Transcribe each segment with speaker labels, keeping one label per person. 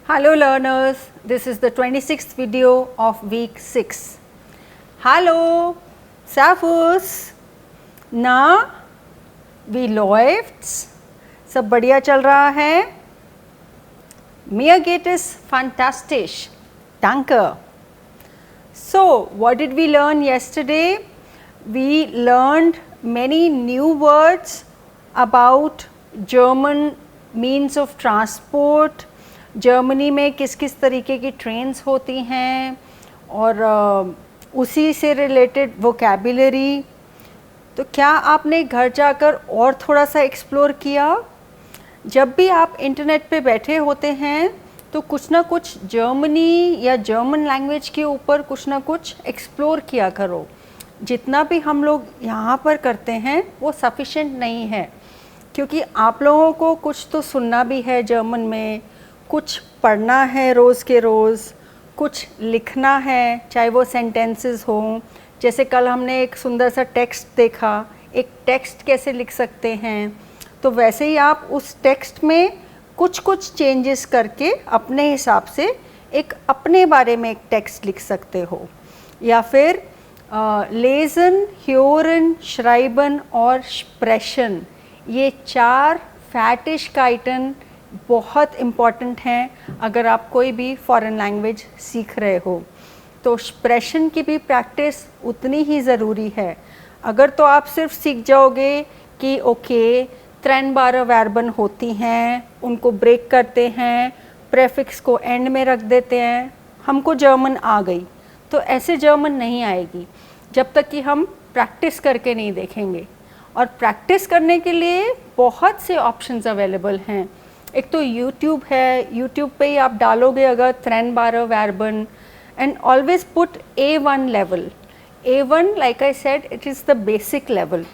Speaker 1: Hello learners, this is the 26th video of week 6. Hallo, Servus, na, wie läuft's? सब बढ़िया चल रहा है? Mir geht es fantastisch, danke. So, what did we learn yesterday? We learned many new words about German means of transport. Germany में किस किस तरीके की ट्रेन्स होती हैं और उसी से रिलेटेड वोकैबुलरी. तो क्या आपने घर जाकर और थोड़ा सा एक्सप्लोर किया? जब भी आप इंटरनेट पे बैठे होते हैं तो कुछ ना कुछ जर्मनी या जर्मन लैंग्वेज के ऊपर कुछ ना कुछ एक्सप्लोर किया करो. जितना भी हम लोग यहाँ पर करते हैं वो सफिशेंट नहीं है, क्योंकि आप लोगों को कुछ तो सुनना भी है जर्मन में, कुछ पढ़ना है रोज़ के रोज़, कुछ लिखना है, चाहे वो सेंटेंसेस हों. जैसे कल हमने एक सुंदर सा टेक्स्ट देखा, एक टेक्स्ट कैसे लिख सकते हैं, तो वैसे ही आप उस टेक्स्ट में कुछ कुछ चेंजेस करके अपने हिसाब से एक अपने बारे में एक टेक्स्ट लिख सकते हो. या फिर लेज़न, ह्योरन, श्राइबन और स्प्रेशन, ये 4 फैटिश काइटन बहुत इम्पॉर्टेंट हैं अगर आप कोई भी फॉरेन लैंग्वेज सीख रहे हो. तो स्प्रेशन की भी प्रैक्टिस उतनी ही ज़रूरी है. अगर तो आप सिर्फ सीख जाओगे कि ओके ट्रेनबार वर्बन होती हैं, उनको ब्रेक करते हैं, प्रेफिक्स को एंड में रख देते हैं, हमको जर्मन आ गई, तो ऐसे जर्मन नहीं आएगी जब तक कि हम प्रैक्टिस करके नहीं देखेंगे. और प्रैक्टिस करने के लिए बहुत से ऑप्शंस अवेलेबल हैं. एक तो YouTube है, YouTube पे ही आप डालोगे अगर ट्रेनबार वर्बन and always put A1 level. A1 like I said it is the basic level.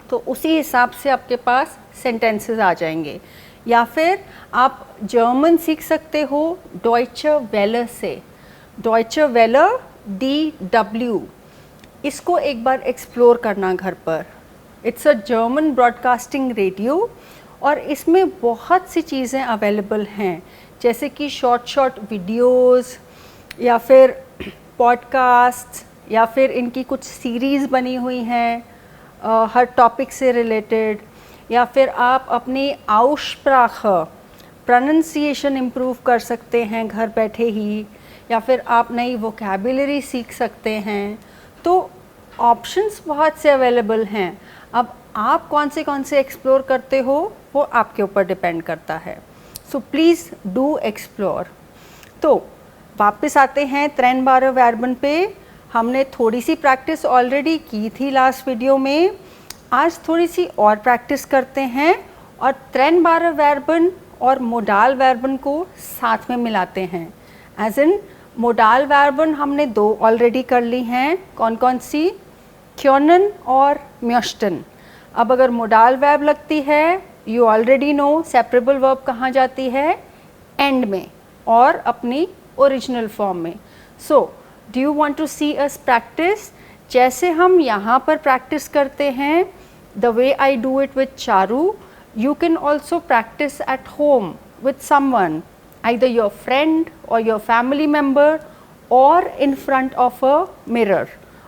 Speaker 1: तो उसी हिसाब से आपके पास सेंटेंसेस आ जाएंगे. या फिर आप जर्मन सीख सकते हो डॉइचे वेले से. डॉइचे वेले DW, इसको एक बार एक्सप्लोर करना घर पर. It's a German broadcasting radio और इसमें बहुत सी चीज़ें अवेलेबल हैं, जैसे कि शॉर्ट वीडियोस या फिर पॉडकास्ट, या फिर इनकी कुछ सीरीज़ बनी हुई हैं हर टॉपिक से रिलेटेड. या फिर आप अपनी आउस्प्राखे प्रोनंसिएशन इम्प्रूव कर सकते हैं घर बैठे ही, या फिर आप नई वोकैबुलरी सीख सकते हैं. तो ऑप्शंस बहुत से अवेलेबल हैं. अब आप कौन से एक्सप्लोर करते हो वो आपके ऊपर डिपेंड करता है. So please do explore. तो वापस आते हैं ट्रेनबार वर्बन पे. हमने थोड़ी सी प्रैक्टिस ऑलरेडी की थी लास्ट वीडियो में. आज थोड़ी सी और प्रैक्टिस करते हैं और ट्रेनबार वर्बन और मोडाल वर्बन को साथ में मिलाते हैं. एज इन मोडाल वर्बन हमने 2 ऑलरेडी कर ली हैं. कौन कौन सी? क्योनन और म्योस्टन. अब अगर मोडाल वर्ब लगती है, you already know separable verb कहाँ जाती है? एंड में और अपनी ओरिजिनल फॉर्म में. So do you want to see us practice? जैसे हम यहाँ पर प्रैक्टिस करते हैं, the way I do it with Charu, you can also practice at home with someone, either your friend or your family member or in front of a mirror.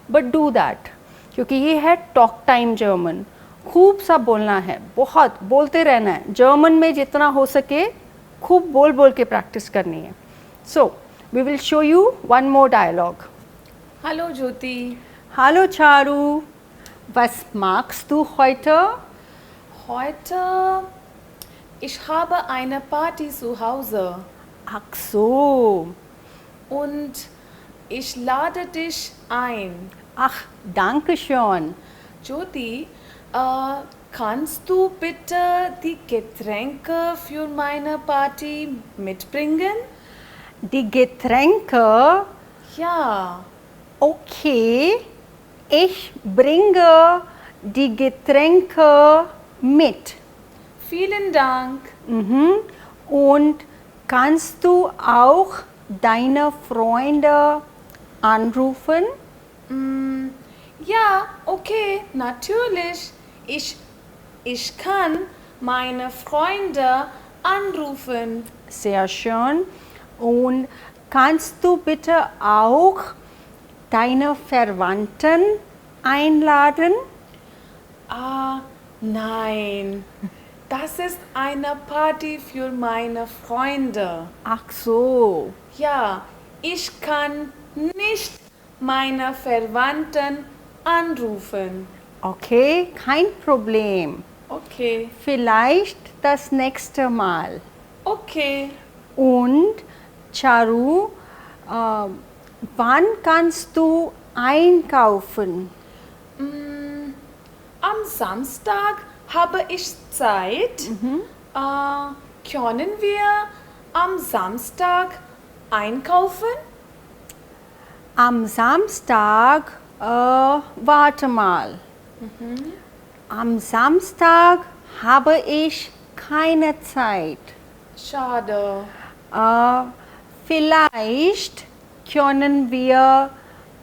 Speaker 1: But do that, क्योंकि ये है talk time German. खूब सा बोलना है, बहुत बोलते रहना है. जर्मन में जितना हो सके खूब बोल बोल के प्रैक्टिस करनी है. So we will show you one more dialogue.
Speaker 2: Hallo Jyoti.
Speaker 1: Hallo Charu, was magst du heute?
Speaker 2: Heute ich habe eine Party zu Hause
Speaker 1: Ach so.
Speaker 2: und ich lade dich ein.
Speaker 1: Ach, danke schön.
Speaker 2: Jyoti, kannst du bitte die Getränke für meine Party mitbringen?
Speaker 1: Die Getränke?
Speaker 2: Ja.
Speaker 1: Okay, ich bringe die Getränke mit.
Speaker 2: Vielen Dank.
Speaker 1: Mhm. Und kannst du auch deine Freunde anrufen?
Speaker 2: Ja, okay, natürlich. Ich kann meine Freunde anrufen.
Speaker 1: Sehr schön. Und kannst du bitte auch deine Verwandten einladen?
Speaker 2: Ah, nein. Das ist eine Party für meine Freunde.
Speaker 1: Ach so.
Speaker 2: Ja, ich kann nicht meine Verwandten anrufen.
Speaker 1: Okay, kein Problem.
Speaker 2: Okay,
Speaker 1: Vielleicht das nächste Mal.
Speaker 2: okay.
Speaker 1: Und Charu, wann kannst du einkaufen?
Speaker 2: Am Samstag habe ich Zeit. Können wir am Samstag einkaufen?
Speaker 1: Am Samstag, warte mal. Am Samstag habe ich keine Zeit.
Speaker 2: Schade.
Speaker 1: Vielleicht können wir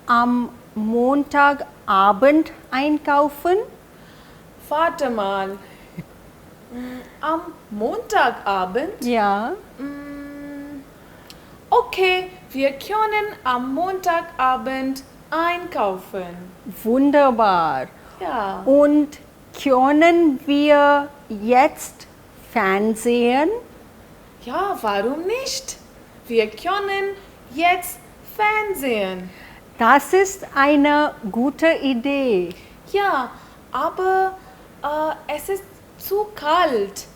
Speaker 1: am Montagabend einkaufen.
Speaker 2: Warte mal. Am Montagabend?
Speaker 1: Ja.
Speaker 2: Okay, wir können am Montagabend einkaufen.
Speaker 1: Wunderbar.
Speaker 2: Ja.
Speaker 1: Und können wir jetzt Fernsehen?
Speaker 2: Ja, warum nicht? Wir können jetzt Fernsehen.
Speaker 1: Das ist eine gute Idee.
Speaker 2: Ja, aber es ist zu kalt.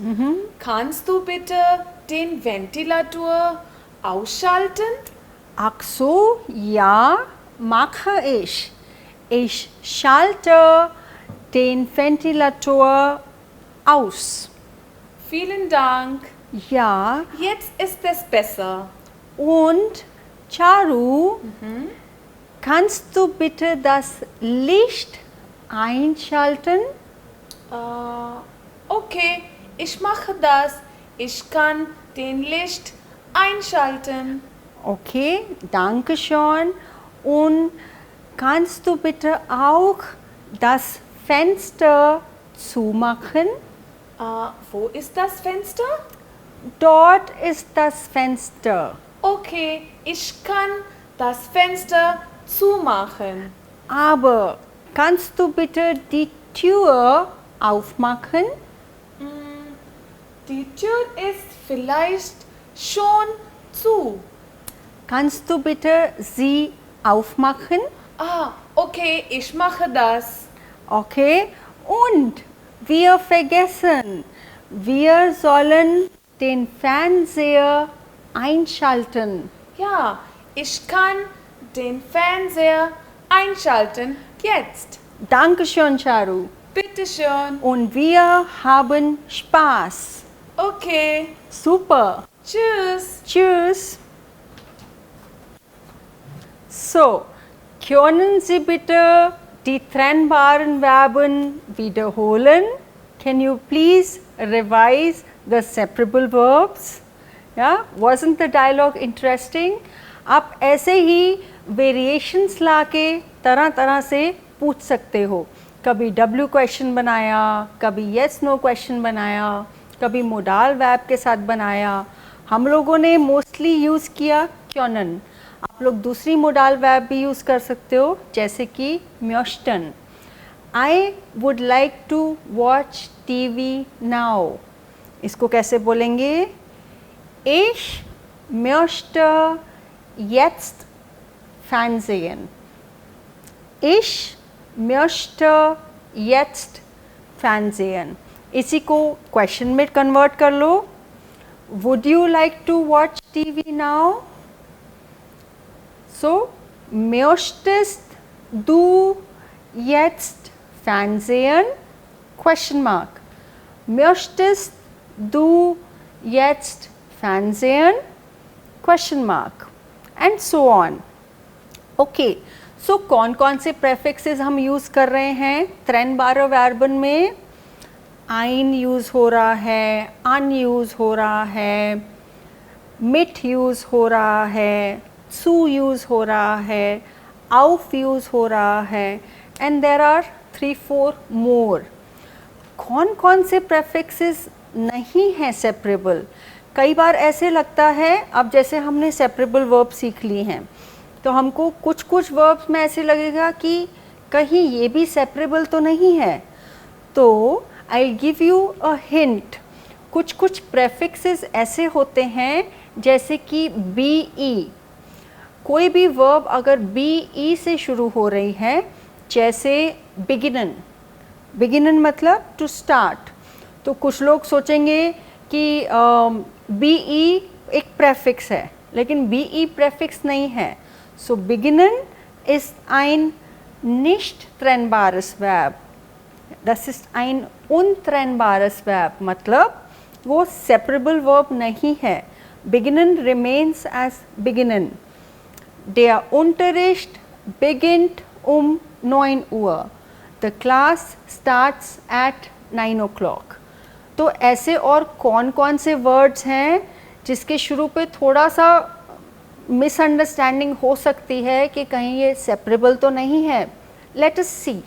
Speaker 2: Kannst du bitte den Ventilator ausschalten?
Speaker 1: Ach so, ja, mache ich. Ich schalte den Ventilator aus.
Speaker 2: Vielen Dank.
Speaker 1: Ja,
Speaker 2: Jetzt ist es besser.
Speaker 1: und Charu, kannst du bitte das Licht einschalten?
Speaker 2: Okay, ich mache das. Ich kann den Licht einschalten.
Speaker 1: Okay, danke schön. Und kannst du bitte auch das Fenster zumachen?
Speaker 2: Wo ist das Fenster?
Speaker 1: Dort ist das Fenster.
Speaker 2: Okay, ich kann das Fenster zumachen.
Speaker 1: Aber kannst du bitte die Tür aufmachen?
Speaker 2: Die Tür ist vielleicht schon zu.
Speaker 1: Kannst du bitte sie aufmachen?
Speaker 2: Okay, ich mache das.
Speaker 1: Okay. Und wir vergessen, wir sollen den Fernseher einschalten.
Speaker 2: Ja, ich kann den Fernseher einschalten jetzt.
Speaker 1: Dankeschön, Charu.
Speaker 2: Bitte schön.
Speaker 1: Und wir haben Spaß.
Speaker 2: Okay,
Speaker 1: Super.
Speaker 2: tschüss.
Speaker 1: Tschüss. So, können Sie bitte die trennbaren Verben wiederholen? Can you please revise the separable verbs? Yeah, wasn't the dialogue interesting? आप ऐसे ही variations लाके तरह तरह से पूछ सकते हो. कभी W क्वेश्चन बनाया, कभी yes no क्वेश्चन बनाया, कभी मोडाल वर्ब के साथ बनाया. हम लोगों ने मोस्टली यूज़ किया क्योनन. आप लोग दूसरी मोडाल वर्ब भी यूज़ कर सकते हो, जैसे कि म्योस्टन. I would like to watch TV now. इसको कैसे बोलेंगे? Ich möchte jetzt Fernsehen. Ich möchte jetzt Fernsehen. इसी को क्वेश्चन में कन्वर्ट कर लो. Would you like to watch TV now? So, möchtest du jetzt Fernsehen? Question mark. Möchtest du jetzt Fernsehen? Question mark. And so on. Okay. So, कौन कौन से prefixes हम use कर रहे हैं trennbare verben में? ein यूज़ हो रहा है, an यूज़ हो रहा है, mit यूज़ हो रहा है, zu यूज़ हो रहा है, auf यूज़ हो रहा है, and there are 3-4 more. कौन कौन से prefixes नहीं है सेपरेबल। कई बार ऐसे लगता है, अब जैसे हमने सेपरेबल वर्ब सीख ली हैं तो हमको कुछ कुछ वर्ब्स में ऐसे लगेगा कि कहीं ये भी सेपरेबल तो नहीं है। तो I give you a hint, कुछ कुछ प्रेफिक्सेस ऐसे होते हैं जैसे कि बी ई, कोई भी वर्ब अगर बी ई से शुरू हो रही है, जैसे बिगिनन, बिगिनन मतलब टू स्टार्ट, तो कुछ लोग सोचेंगे कि बी ई एक प्रेफिक्स है, लेकिन बी ई प्रेफिक्स नहीं है। सो बिगिनन is ein nicht trennbares Verb, das ist ein untrennbares Verb, मतलब वो सेपरेबल वर्ब नहीं है। बिगिनन remains as beginnen. Der Unterricht beginnt 9 Uhr. The class starts at 9 o'clock. तो ऐसे और कौन कौन से वर्ड्स हैं जिसके शुरू पे थोड़ा सा मिसअंडरस्टैंडिंग हो सकती है कि कहीं ये सेपरेबल तो नहीं है। लेट अस सी।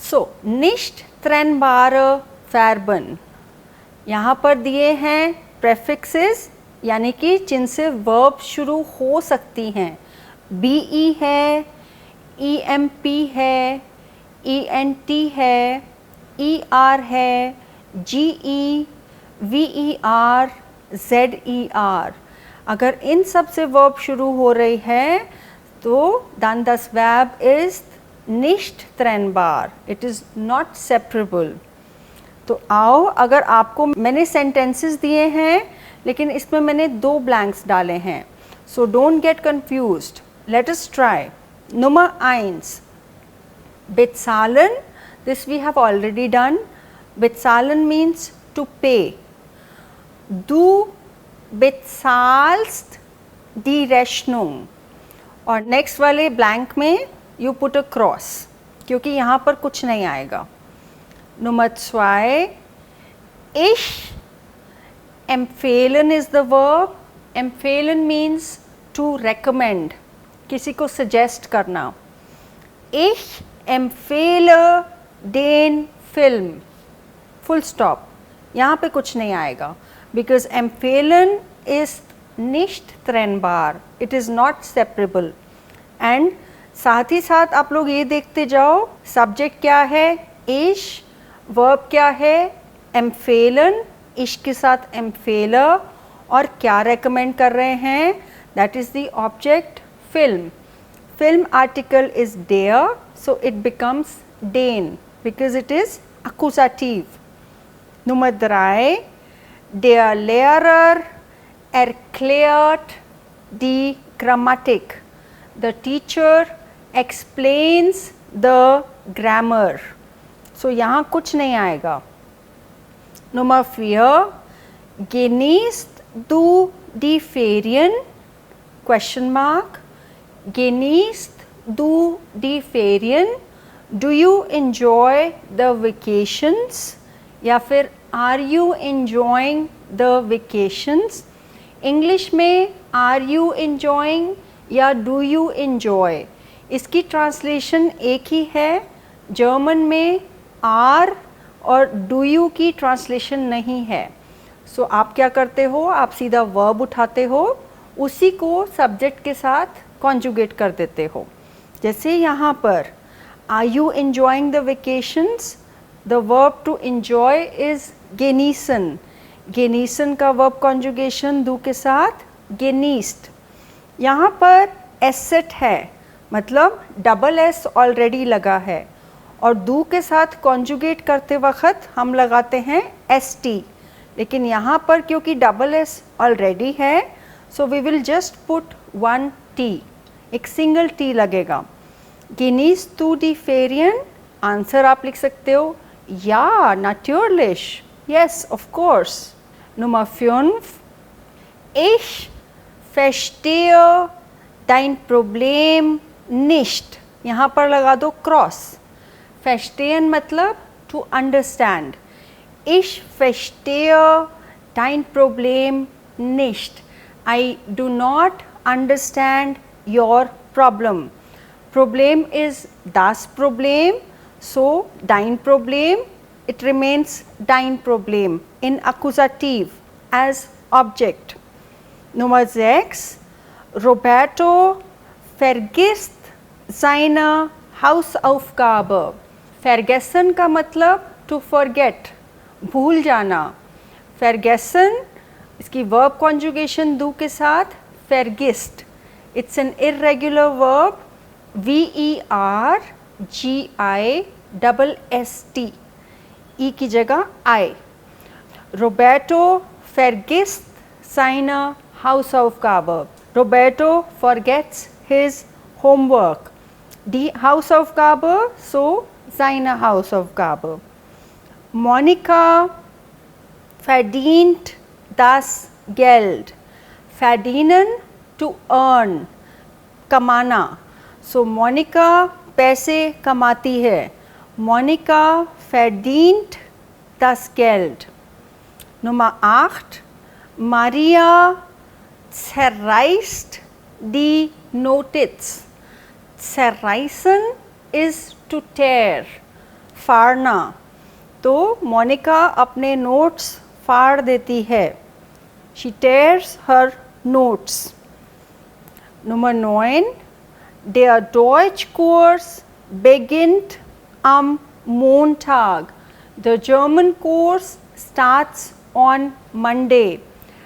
Speaker 1: सो nicht trennbare Verben, यहाँ पर दिए हैं प्रेफिक्सेस, यानी कि जिनसे वर्ब शुरू हो सकती हैं। बी ई है, ई एम पी है, ई एन टी है, ई आर है, G E, V E R, Z E R. अगर इन सब से वर्ब शुरू हो रही है तो dann das Verb ist nicht trennbar, it is not separable. तो आओ, अगर आपको मैंने सेंटेंसेस दिए हैं लेकिन इसमें मैंने 2 ब्लैंक्स डाले हैं, so don't get confused. Let us try. Nummer 1, bezahlen, this we have already done. Bezahlen means to pay. Du bezahlst die Rechnung, और नेक्स्ट वाले ब्लैंक में यू पुट अ क्रॉस, क्योंकि यहाँ पर कुछ नहीं आएगा। Nummer 2, ich empfehlen is the verb. Empfehlen means to recommend, किसी को सजेस्ट करना। Ich empfehle den Film, full stop, यहाँ पे कुछ नहीं आएगा, because empfehlen is nicht trennbar, it is not separable. And साथ ही साथ आप लोग ये देखते जाओ, सब्जेक्ट क्या है, ich, वर्ब क्या है, empfehlen, ich के साथ empfehle, और क्या रेकमेंड कर रहे हैं, that is the object film. Film article is der, so it becomes den because it is accusative. Nummer 3, der Lehrer erklärt die Grammatik. The teacher explains the grammar. So यहाँ कुछ नहीं आएगा. Nummer 4, genießt du die Ferien? Question mark. Genießt du die Ferien? Do you enjoy the vacations? या फिर are you enjoying the vacations? English में are you enjoying या do you enjoy, इसकी translation एक ही है. जर्मन में are और do you की ट्रांसलेशन नहीं है. सो आप क्या करते हो, आप सीधा वर्ब उठाते हो, उसी को सब्जेक्ट के साथ कॉन्जुगेट कर देते हो. जैसे यहाँ पर are you enjoying the vacations, the verb to enjoy is genießen. genießen का वर्ब कॉन्जुगेशन दू के साथ genießt. यहाँ पर एसेट है, मतलब डबल एस ऑलरेडी लगा है, और दू के साथ कॉन्जुगेट करते वक्त हम लगाते हैं एस टी, लेकिन यहाँ पर क्योंकि डबल एस ऑलरेडी है, so we will just put 1 t, एक सिंगल टी लगेगा. genießt du die Ferien? Answer आप लिख सकते हो या natürlich, yes of course. Nummer 5, ich verstehe dein Problem nicht. यहाँ पर लगा दो क्रॉस. verstehen मतलब to understand. Ich verstehe dein Problem nicht. I do not understand your problem. Problem is das Problem, so dein Problem it remains dein Problem in Akkusativ as Objekt. Nummer 6. Roberto vergisst seine Hausaufgabe. Vergessen का मतलब to forget, भूल जाना. Vergessen इसकी verb conjugation do के साथ vergisst. It's an irregular verb, vergist. E की जगह I. Roberto vergisst seine Hausaufgabe. Roberto forgets his homework. Die Hausaufgabe, so seine Hausaufgabe. Monika verdient das Geld. Verdienen to earn, कमाना. So Monika पैसे कमाती है. Monika verdient das Geld. Nummer 8. Maria zerreißt die Notiz. Zerreißen is to tear, फाड़ना. तो मोनिका अपने notes फाड़ देती है. She tears her notes. Nummer 9. Der Deutschkurs beginnt am Montag. The German course starts on Monday.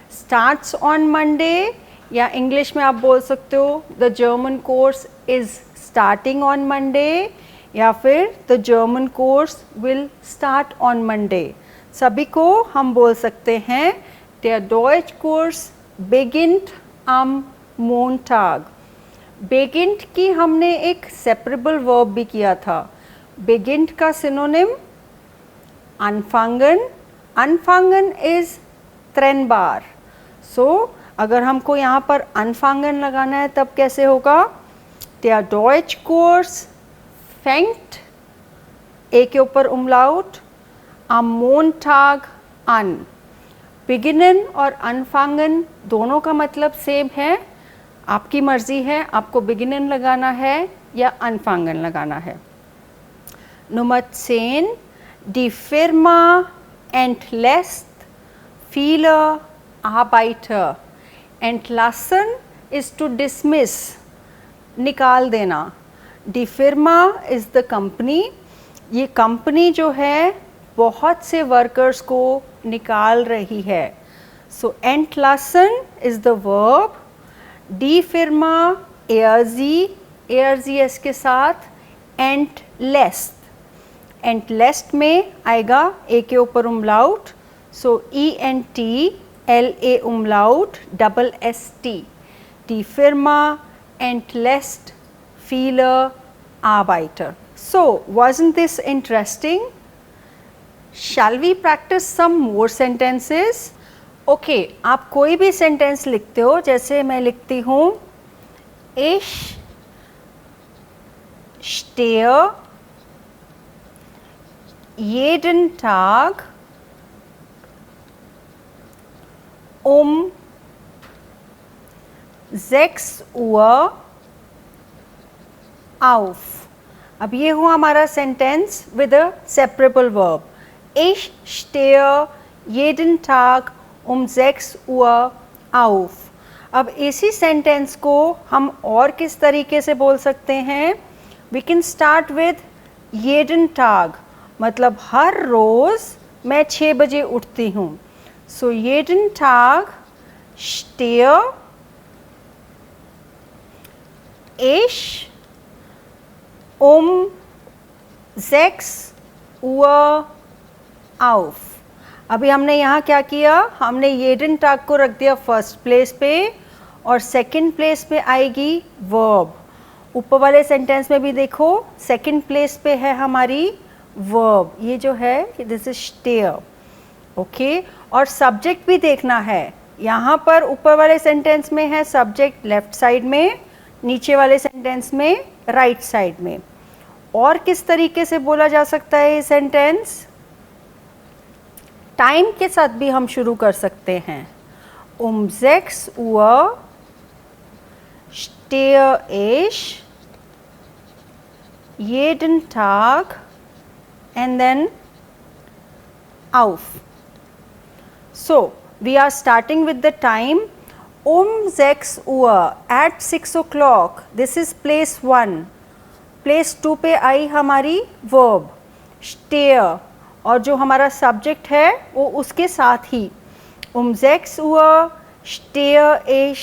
Speaker 1: Starts on Monday या English में आप बोल सकते हो The German course is starting on Monday या फिर The German course will start on Monday. सभी को हम बोल सकते हैं Der Deutschkurs beginnt am Montag. Beginnt की हमने एक separable verb भी किया था. Beginnt का synonym anfangen. Anfangen is trennbar. So अगर हमको यहाँ पर anfangen लगाना है तब कैसे होगा? Der Deutschkurs fängt ए के ऊपर umlaut am Montag an. Beginnen और anfangen दोनों का मतलब सेम है. आपकी मर्जी है आपको beginnen लगाना है या anfangen लगाना है. Nummer 10. Die Firma entlässt viele Arbeiter. Entlassen is to dismiss, निकाल देना. Die Firma is the company. ये कंपनी जो है बहुत से वर्कर्स को निकाल रही है. So entlassen is the verb. Die Firma ERZ के साथ entlässt. entlässt में आएगा ए के ऊपर umlaut. So ENTLA umlaut double ST. Die Firma entlässt viele Arbeiter. So wasn't this interesting? Shall we practice some more sentences? Okay, आप कोई भी sentence लिखते हो जैसे मैं लिखती हूँ Ich stehe jeden Tag um 6 Uhr auf. अब ये हुआ हमारा sentence with a separable verb. Ich stehe jeden Tag um 6 Uhr auf. अब इसी सेंटेंस को हम और किस तरीके से बोल सकते हैं? We can start with jeden Tag. मतलब हर रोज़ मैं 6 बजे उठती हूँ. So jeden Tag stehe ich um 6 Uhr auf. अभी हमने यहाँ क्या किया? हमने jeden Tag को रख दिया फर्स्ट प्लेस पे और सेकंड प्लेस पे आएगी वर्ब. ऊपर वाले सेंटेंस में भी देखो सेकंड प्लेस पे है हमारी वर्ब. ये जो है दिस इज स्टेयर. ओके, और सब्जेक्ट भी देखना है. यहाँ पर ऊपर वाले सेंटेंस में है सब्जेक्ट लेफ्ट साइड में, नीचे वाले सेंटेंस में राइट साइड में. और किस तरीके से बोला जा सकता है ये सेंटेंस? टाइम के साथ भी हम शुरू कर सकते हैं. Um 6 Uhr stehe ich jeden Tag and then auf. So we are starting with the time 6 Uhr, at 6 o'clock. This is place 1. Place 2 पे आई हमारी वर्ब स्टेयर, और जो हमारा सब्जेक्ट है वो उसके साथ ही 6 Uhr stehe ich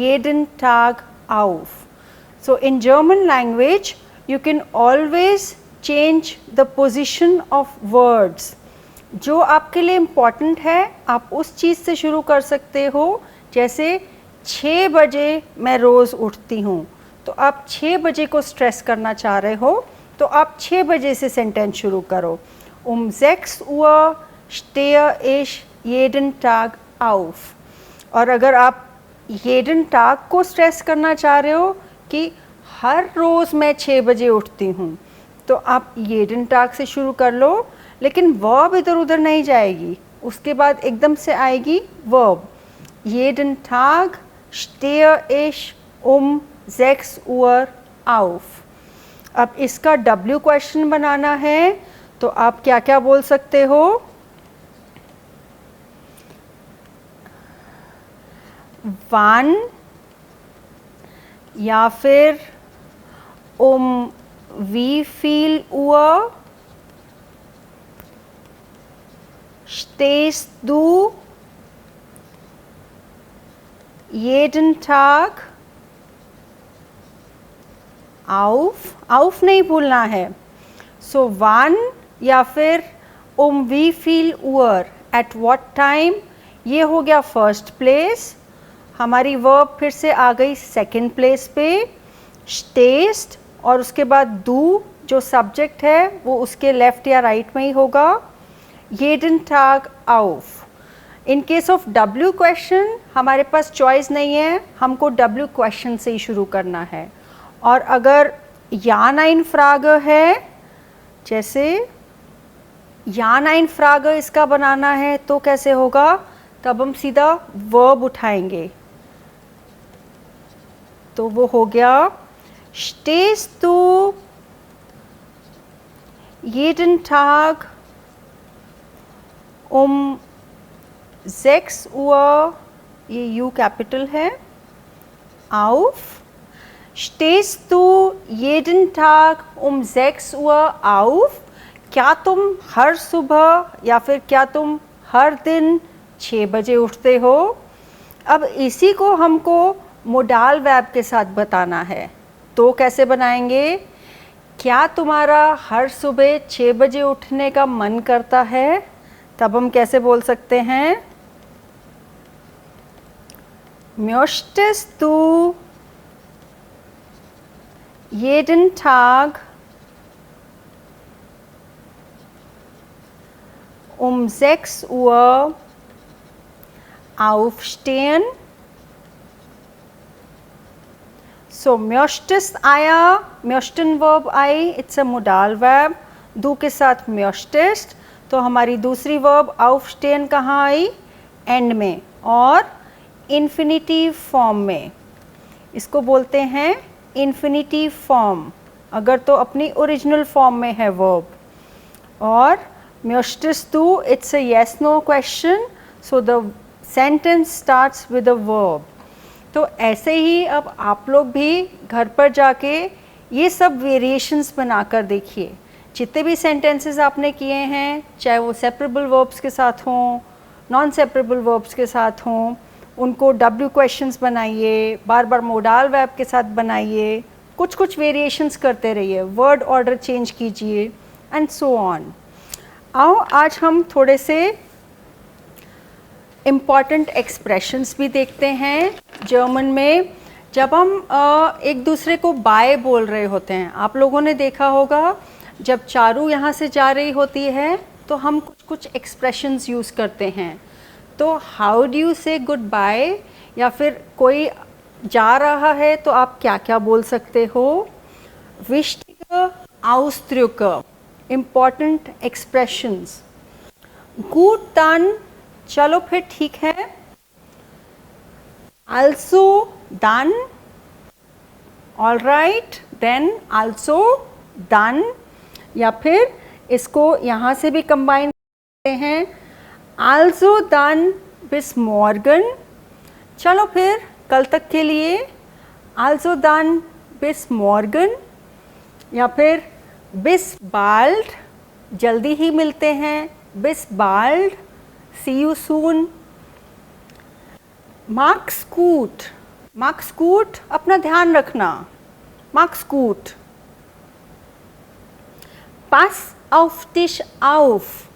Speaker 1: jeden Tag auf. So in German language you can always change the position of words. जो आपके लिए इम्पॉर्टेंट है आप उस चीज़ से शुरू कर सकते हो, जैसे 6 बजे मैं रोज़ उठती हूँ, तो आप 6 बजे को स्ट्रेस करना चाह रहे हो तो आप 6 बजे से सेंटेंस शुरू करो. 6 Uhr stehe ich jeden Tag auf. और अगर आप jeden Tag को स्ट्रेस करना चाह रहे हो कि हर रोज़ मैं 6 बजे उठती हूँ, तो आप jeden Tag से शुरू कर लो, लेकिन वर्ब इधर उधर नहीं जाएगी, उसके बाद एकदम से आएगी verb. jeden Tag stehe ich 6 Uhr auf. अब इसका W क्वेश्चन बनाना है तो आप क्या क्या बोल सकते हो? wann या फिर wie viel Uhr stehst du jeden Tag auf. auf नहीं भूलना है. So wann या फिर wie viel Uhr, at what time, ये हो गया फर्स्ट प्लेस. हमारी वर्ब फिर से आ गई सेकंड प्लेस पे stehst, और उसके बाद du जो सब्जेक्ट है वो उसके लेफ्ट या राइट में ही होगा. jeden Tag auf. In case of W question हमारे पास चॉइस नहीं है, हमको W क्वेश्चन से ही शुरू करना है. और अगर या नाइन फ्राग है, जैसे या नाइन फ्राग इसका बनाना है तो कैसे होगा? तब हम सीधा वर्ब उठाएंगे, तो वो हो गया stehst du jeden Tag 6 Uhr, ये U कैपिटल है, auf. Stehst du jeden Tag 6 Uhr auf? क्या तुम हर सुबह या फिर क्या तुम हर दिन 6 बजे उठते हो? अब इसी को हमको मोडाल वर्ब के साथ बताना है, तो कैसे बनाएंगे? क्या तुम्हारा हर सुबह 6 बजे उठने का मन करता है? तब हम कैसे बोल सकते हैं? Möchtest du jeden Tag 6 Uhr aufstehen? So möchtest आया, möchten verb I, it's a modal verb. du के साथ möchtest, तो हमारी दूसरी verb aufstehen कहाँ आई? एंड में और इन्फिनिटिव फॉर्म में. इसको बोलते हैं इन्फिनिटिव फॉर्म, अगर तो अपनी ओरिजिनल फॉर्म में है वर्ब. और möchtest du, it's a yes no question, so the sentence starts with a verb. तो ऐसे ही अब आप लोग भी घर पर जाके ये सब वेरिएशंस बनाकर देखिए. जितने भी सेंटेंसेस आपने किए हैं, चाहे वो सेपरेबल वर्ब्स के साथ हों, नॉन सेपरेबल वर्ब्स के साथ हों, उनको W क्वेश्चंस बनाइए, बार बार मोडाल वर्ब के साथ बनाइए, कुछ कुछ वेरिएशंस करते रहिए, वर्ड ऑर्डर चेंज कीजिए एंड सो ऑन. आओ आज हम थोड़े से इम्पॉर्टेंट एक्सप्रेशंस भी देखते हैं जर्मन में. जब हम एक दूसरे को बाय बोल रहे होते हैं, आप लोगों ने देखा होगा जब चारू यहाँ से जा रही होती है तो हम कुछ कुछ एक्सप्रेशंस यूज़ करते हैं. तो हाउ डू यू से गुड बाय, या फिर कोई जा रहा है तो आप क्या क्या बोल सकते हो? विश्टिगे आउसड्रुके, इम्पॉर्टेंट एक्सप्रेशंस. गुड डन, चलो फिर ठीक है. also done, all right then also done, या फिर इसको यहाँ से भी कंबाइन हैं also dann bis morgen। चलो फिर कल तक के लिए also dann bis morgen, या फिर bis bald, जल्दी ही मिलते हैं, bis bald, see you soon। mach's gut, mach's gut, अपना ध्यान रखना, mach's gut। pass auf dich auf,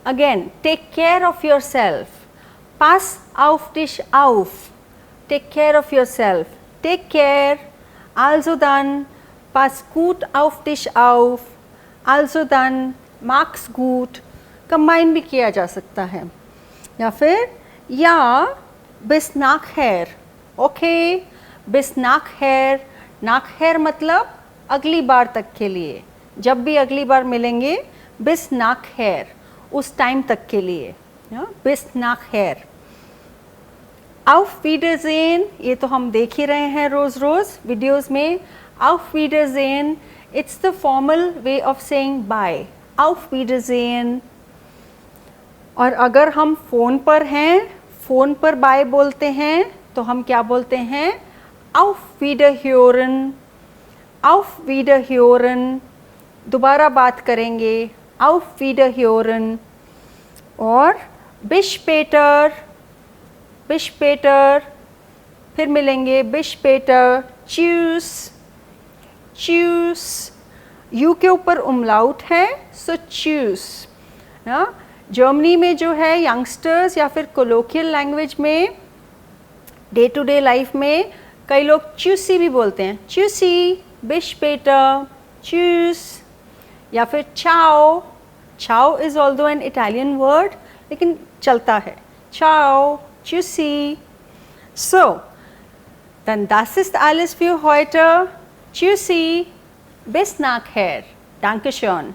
Speaker 1: again take care of yourself, pass auf dich auf, take care of yourself, take care, also dann, pass gut auf dich auf, also dann, mach's gut, combine भी किया जा सकता है। या फिर या bis nachher, okay, bis nachher, nachher मतलब अगली बार तक के लिए, जब भी अगली बार मिलेंगे bis nachher, उस टाइम तक के लिए, bis nachher। auf Wiedersehen, ये तो हम देख ही रहे हैं रोज़ रोज़ वीडियोज़ में। auf Wiedersehen, it's the formal way of saying bye, auf Wiedersehen। और अगर हम फ़ोन पर हैं, फ़ोन पर बाय बोलते हैं, तो हम क्या बोलते हैं? auf Wiederhören, auf Wiederhören, दोबारा बात करेंगे, auf Wiederhören। और bis später, bis später, फिर मिलेंगे bis später, tschüss, tschüss, you के ऊपर umlaut है, so tschüss। जर्मनी में जो है यंगस्टर्स या फिर कोलोकियल लैंग्वेज में डे टू डे लाइफ में कई लोग च्यूसी भी बोलते हैं, च्यूसी, bis später, tschüss, या फिर ciao, ciao is although an Italian word लेकिन चलता है, ciao, tschüssi। So, dann das ist alles für heute, tschüssi, bis nachher, Dankeschön।